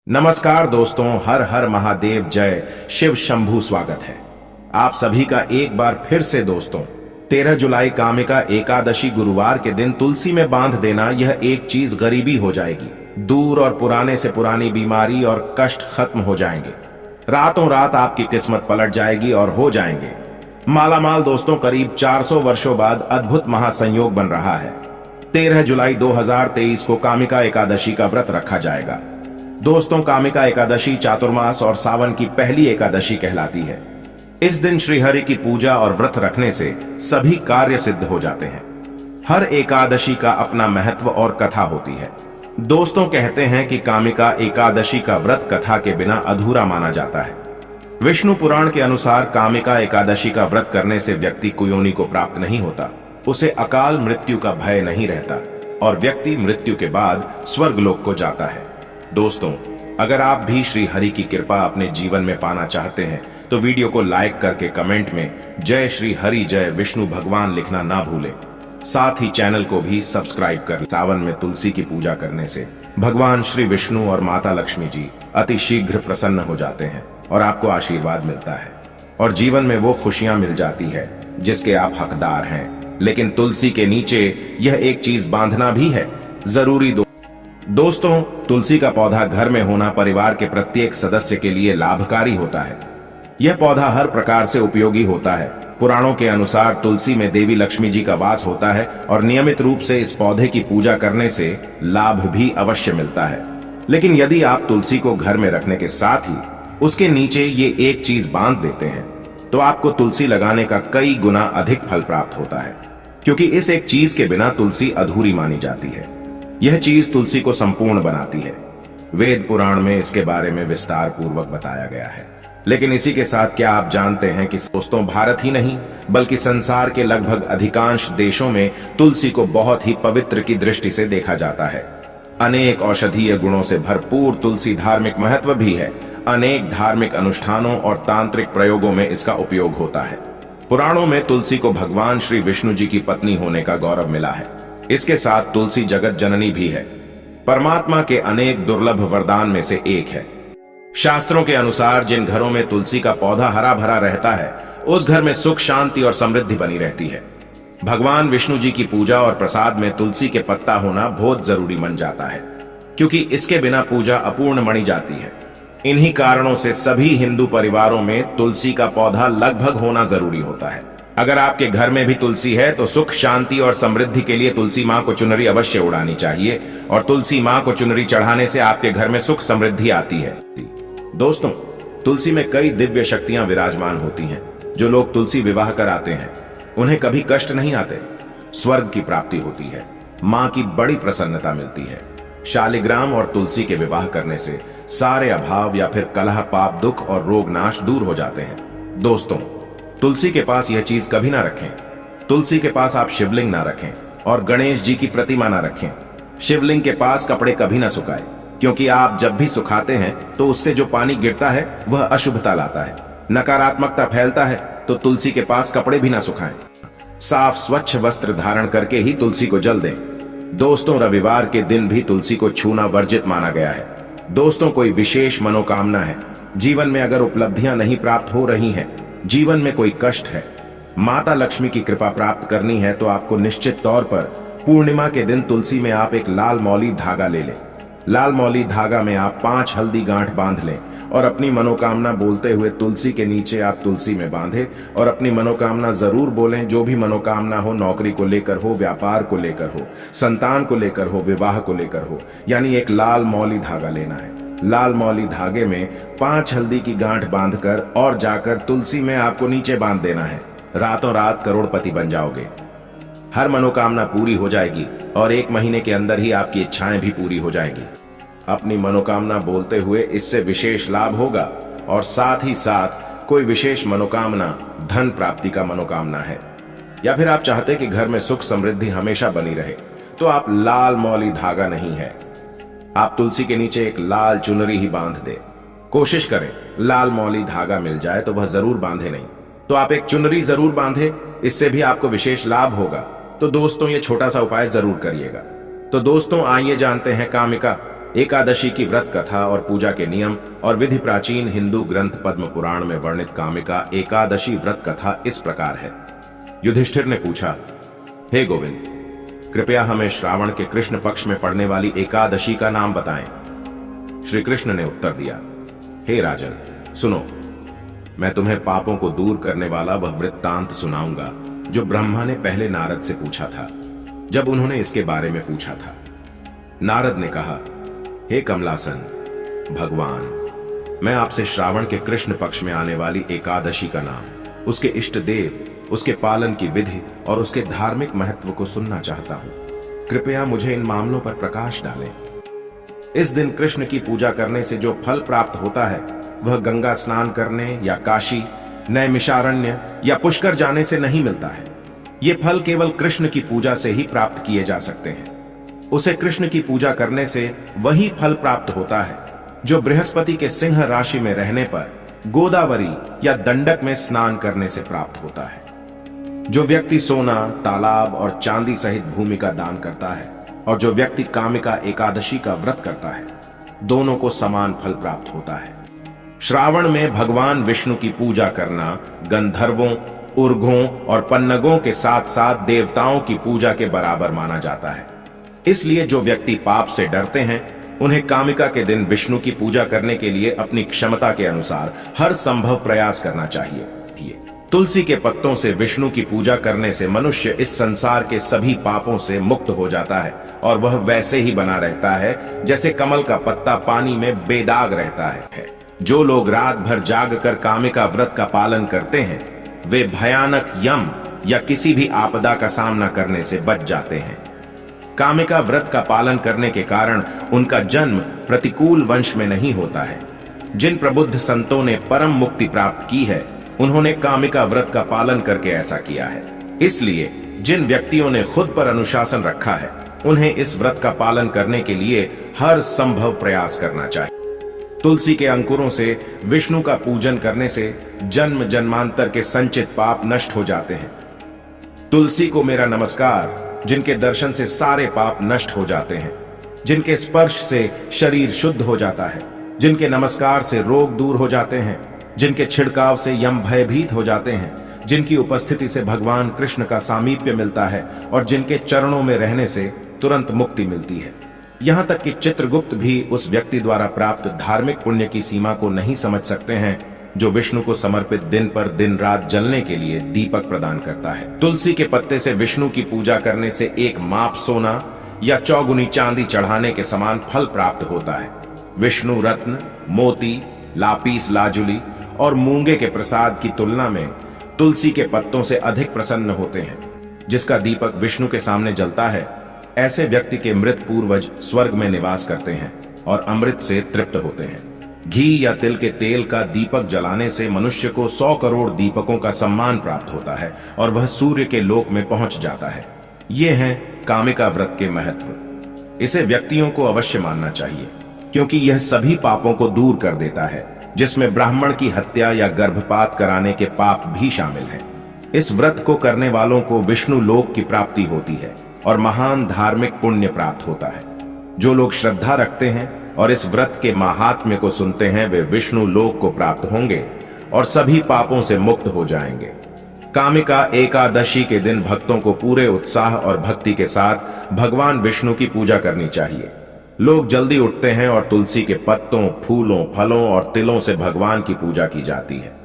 नमस्कार दोस्तों, हर हर महादेव, जय शिव शंभू। स्वागत है आप सभी का एक बार फिर से दोस्तों। 13 जुलाई कामिका एकादशी गुरुवार के दिन तुलसी में बांध देना, यह एक चीज गरीबी हो जाएगी दूर और पुराने से पुरानी बीमारी और कष्ट खत्म हो जाएंगे। रातों रात आपकी किस्मत पलट जाएगी और हो जाएंगे मालामाल। दोस्तों, करीब 400 वर्षों बाद अद्भुत महासंयोग बन रहा है। 13 जुलाई 2023 को कामिका एकादशी का व्रत रखा जाएगा। दोस्तों, कामिका एकादशी चातुर्मास और सावन की पहली एकादशी कहलाती है। इस दिन श्रीहरि की पूजा और व्रत रखने से सभी कार्य सिद्ध हो जाते हैं। हर एकादशी का अपना महत्व और कथा होती है। दोस्तों, कहते हैं कि कामिका एकादशी का व्रत कथा के बिना अधूरा माना जाता है। विष्णु पुराण के अनुसार कामिका एकादशी का व्रत करने से व्यक्ति कुयोनि को प्राप्त नहीं होता, उसे अकाल मृत्यु का भय नहीं रहता और व्यक्ति मृत्यु के बाद स्वर्गलोक को जाता है। दोस्तों, अगर आप भी श्री हरि की कृपा अपने जीवन में पाना चाहते हैं तो वीडियो को लाइक करके कमेंट में जय श्री हरि, जय विष्णु भगवान लिखना ना भूलें। साथ ही चैनल को भी सब्सक्राइब कर। सावन में तुलसी की पूजा करने से भगवान श्री विष्णु और माता लक्ष्मी जी अति शीघ्र प्रसन्न हो जाते हैं और आपको आशीर्वाद मिलता है और जीवन में वो खुशियां मिल जाती है जिसके आप हकदार हैं। लेकिन तुलसी के नीचे यह एक चीज बांधना भी है जरूरी। दोस्तों, तुलसी का पौधा घर में होना परिवार के प्रत्येक सदस्य के लिए लाभकारी होता है। यह पौधा हर प्रकार से उपयोगी होता है। पुराणों के अनुसार तुलसी में देवी लक्ष्मी जी का वास होता है और नियमित रूप से इस पौधे की पूजा करने से लाभ भी अवश्य मिलता है। लेकिन यदि आप तुलसी को घर में रखने के साथ ही उसके नीचे ये एक चीज बांध देते हैं तो आपको तुलसी लगाने का कई गुना अधिक फल प्राप्त होता है, क्योंकि इस एक चीज के बिना तुलसी अधूरी मानी जाती है। यह चीज तुलसी को संपूर्ण बनाती है। वेद पुराण में इसके बारे में विस्तार पूर्वक बताया गया है। लेकिन इसी के साथ क्या आप जानते हैं कि दोस्तों, भारत ही नहीं बल्कि संसार के लगभग अधिकांश देशों में तुलसी को बहुत ही पवित्र की दृष्टि से देखा जाता है। अनेक औषधीय गुणों से भरपूर तुलसी धार्मिक महत्व भी है। अनेक धार्मिक अनुष्ठानों और तांत्रिक प्रयोगों में इसका उपयोग होता है। पुराणों में तुलसी को भगवान श्री विष्णु जी की पत्नी होने का गौरव मिला है। इसके साथ तुलसी जगत जननी भी है, परमात्मा के अनेक दुर्लभ वरदान में से एक है। शास्त्रों के अनुसार जिन घरों में तुलसी का पौधा हरा भरा रहता है उस घर में सुख, शांति और समृद्धि बनी रहती है। भगवान विष्णु जी की पूजा और प्रसाद में तुलसी के पत्ता होना बहुत जरूरी मन जाता है, क्योंकि इसके बिना पूजा अपूर्ण मानी जाती है। इन्हीं कारणों से सभी हिंदू परिवारों में तुलसी का पौधा लगभग होना जरूरी होता है। अगर आपके घर में भी तुलसी है तो सुख, शांति और समृद्धि के लिए तुलसी मां को चुनरी अवश्य उड़ानी चाहिए और तुलसी मां को चुनरी चढ़ाने से आपके घर में सुख समृद्धि आती है। दोस्तों, तुलसी में कई दिव्य शक्तियां विराजमान होती हैं। जो लोग तुलसी विवाह कराते हैं उन्हें कभी कष्ट नहीं आते, स्वर्ग की प्राप्ति होती है, मां की बड़ी प्रसन्नता मिलती है। शालिग्राम और तुलसी के विवाह करने से सारे अभाव या फिर कलह, पाप, दुख और रोग नाश दूर हो जाते हैं। दोस्तों, तुलसी के पास यह चीज कभी ना रखें। तुलसी के पास आप शिवलिंग ना रखें और गणेश जी की प्रतिमा ना रखें। शिवलिंग के पास कपड़े कभी ना सुखाएं, क्योंकि आप जब भी सुखाते हैं तो उससे जो पानी गिरता है वह अशुभता लाता है, नकारात्मकता फैलता है। तो तुलसी के पास कपड़े भी ना सुखाएं। साफ स्वच्छ वस्त्र धारण करके ही तुलसी को जल दें। दोस्तों, रविवार के दिन भी तुलसी को छूना वर्जित माना गया है। दोस्तों, कोई विशेष मनोकामना है, जीवन में अगर उपलब्धियां नहीं प्राप्त हो रही हैं, जीवन में कोई कष्ट है, माता लक्ष्मी की कृपा प्राप्त करनी है, तो आपको निश्चित तौर पर पूर्णिमा के दिन तुलसी में आप एक लाल मौली धागा ले लें। लाल मौली धागा में आप 5 हल्दी गांठ बांध लें और अपनी मनोकामना बोलते हुए तुलसी के नीचे आप तुलसी में बांधें और अपनी मनोकामना जरूर बोलें। जो भी मनोकामना हो, नौकरी को लेकर हो, व्यापार को लेकर हो, संतान को लेकर हो, विवाह को लेकर हो, यानी एक लाल मौली धागा लेना है। लाल मौली धागे में 5 हल्दी की गांठ बांधकर और जाकर तुलसी में आपको नीचे बांध देना है। रातों रात करोड़पति बन जाओगे, हर मनोकामना पूरी हो जाएगी और 1 महीने के अंदर ही आपकी इच्छाएं भी पूरी हो जाएंगी। अपनी मनोकामना बोलते हुए इससे विशेष लाभ होगा और साथ ही साथ कोई विशेष मनोकामना, धन प्राप्ति का मनोकामना है, या फिर आप चाहते कि घर में सुख समृद्धि हमेशा बनी रहे, तो आप लाल मौली धागा नहीं है, आप तुलसी के नीचे एक लाल चुनरी ही बांध दे। कोशिश करें लाल मौली धागा मिल जाए तो वह जरूर बांधे, नहीं तो आप एक चुनरी जरूर बांधे, इससे भी आपको विशेष लाभ होगा। तो दोस्तों, ये छोटा सा उपाय जरूर करिएगा। तो दोस्तों, आइए जानते हैं कामिका एकादशी की व्रत कथा और पूजा के नियम और विधि प्राचीन हिंदू ग्रंथ पद्म पुराण में वर्णित कामिका एकादशी व्रत कथा इस प्रकार है। युधिष्ठिर ने पूछा, हे गोविंद, कृपया हमें श्रावण के कृष्ण पक्ष में पड़ने वाली एकादशी का नाम बताएं। श्री कृष्ण ने उत्तर दिया, हे राजन, सुनो, मैं तुम्हें पापों को दूर करने वाला वह वृत्तांत सुनाऊंगा जो ब्रह्मा ने पहले नारद से पूछा था जब उन्होंने इसके बारे में पूछा था। नारद ने कहा, हे कमलासन भगवान, मैं आपसे श्रावण के कृष्ण पक्ष में आने वाली एकादशी का नाम, उसके इष्ट देव, उसके पालन की विधि और उसके धार्मिक महत्व को सुनना चाहता हूं। कृपया मुझे इन मामलों पर प्रकाश डालें। इस दिन कृष्ण की पूजा करने से जो फल प्राप्त होता है वह गंगा स्नान करने या काशी, नैमिषारण्य या पुष्कर जाने से नहीं मिलता है। ये फल केवल कृष्ण की पूजा से ही प्राप्त किए जा सकते हैं। उसे कृष्ण की पूजा करने से वही फल प्राप्त होता है जो बृहस्पति के सिंह राशि में रहने पर गोदावरी या दंडक में स्नान करने से प्राप्त होता है। जो व्यक्ति सोना, तालाब और चांदी सहित भूमि का दान करता है और जो व्यक्ति कामिका एकादशी का व्रत करता है, दोनों को समान फल प्राप्त होता है। श्रावण में भगवान विष्णु की पूजा करना गंधर्वों, उर्घों और पन्नगों के साथ साथ देवताओं की पूजा के बराबर माना जाता है। इसलिए जो व्यक्ति पाप से डरते हैं उन्हें कामिका के दिन विष्णु की पूजा करने के लिए अपनी क्षमता के अनुसार हर संभव प्रयास करना चाहिए। तुलसी के पत्तों से विष्णु की पूजा करने से मनुष्य इस संसार के सभी पापों से मुक्त हो जाता है और वह वैसे ही बना रहता है जैसे कमल का पत्ता पानी में बेदाग रहता है। जो लोग रात भर जाग कर कामिका व्रत का पालन करते हैं वे भयानक यम या किसी भी आपदा का सामना करने से बच जाते हैं। कामिका व्रत का पालन करने के कारण उनका जन्म प्रतिकूल वंश में नहीं होता है। जिन प्रबुद्ध संतों ने परम मुक्ति प्राप्त की है उन्होंने कामिका व्रत का पालन करके ऐसा किया है। इसलिए जिन व्यक्तियों ने खुद पर अनुशासन रखा है उन्हें इस व्रत का पालन करने के लिए हर संभव प्रयास करना चाहिए। तुलसी के अंकुरों से विष्णु का पूजन करने से जन्म जन्मांतर के संचित पाप नष्ट हो जाते हैं। तुलसी को मेरा नमस्कार, जिनके दर्शन से सारे पाप नष्ट हो जाते हैं, जिनके स्पर्श से शरीर शुद्ध हो जाता है, जिनके नमस्कार से रोग दूर हो जाते हैं, जिनके छिड़काव से यम भयभीत हो जाते हैं, जिनकी उपस्थिति से भगवान कृष्ण का सामीप्य मिलता है और जिनके चरणों में रहने से तुरंत मुक्ति मिलती है। यहां तक कि चित्रगुप्त भी उस व्यक्ति द्वारा प्राप्त धार्मिक पुण्य की सीमा को नहीं समझ सकते हैं जो विष्णु को समर्पित दिन पर दिन रात जलने के लिए दीपक प्रदान करता है। तुलसी के पत्ते से विष्णु की पूजा करने से एक माप सोना या चौगुनी चांदी चढ़ाने के समान फल प्राप्त होता है। विष्णु रत्न, मोती, लापीस लाजुली और मूंगे के प्रसाद की तुलना में तुलसी के पत्तों से अधिक प्रसन्न होते हैं। जिसका दीपक विष्णु के सामने जलता है, ऐसे व्यक्ति के मृत पूर्वज स्वर्ग में निवास करते हैं और अमृत से तृप्त होते हैं। घी या तिल के तेल का दीपक जलाने से मनुष्य को 100 करोड़ दीपकों का सम्मान प्राप्त होता है और वह सूर्य के लोक में पहुंच जाता है। ये है कामिका व्रत के महत्व। इसे व्यक्तियों को अवश्य मानना चाहिए क्योंकि यह सभी पापों को दूर कर देता है, जिसमें ब्राह्मण की हत्या या गर्भपात कराने के पाप भी शामिल हैं। इस व्रत को करने वालों को विष्णु लोक की प्राप्ति होती है और महान धार्मिक पुण्य प्राप्त होता है। जो लोग श्रद्धा रखते हैं और इस व्रत के महात्म्य को सुनते हैं वे विष्णु लोक को प्राप्त होंगे और सभी पापों से मुक्त हो जाएंगे। कामिका एकादशी के दिन भक्तों को पूरे उत्साह और भक्ति के साथ भगवान विष्णु की पूजा करनी चाहिए। लोग जल्दी उठते हैं और तुलसी के पत्तों, फूलों, फलों और तिलों से भगवान की पूजा की जाती है।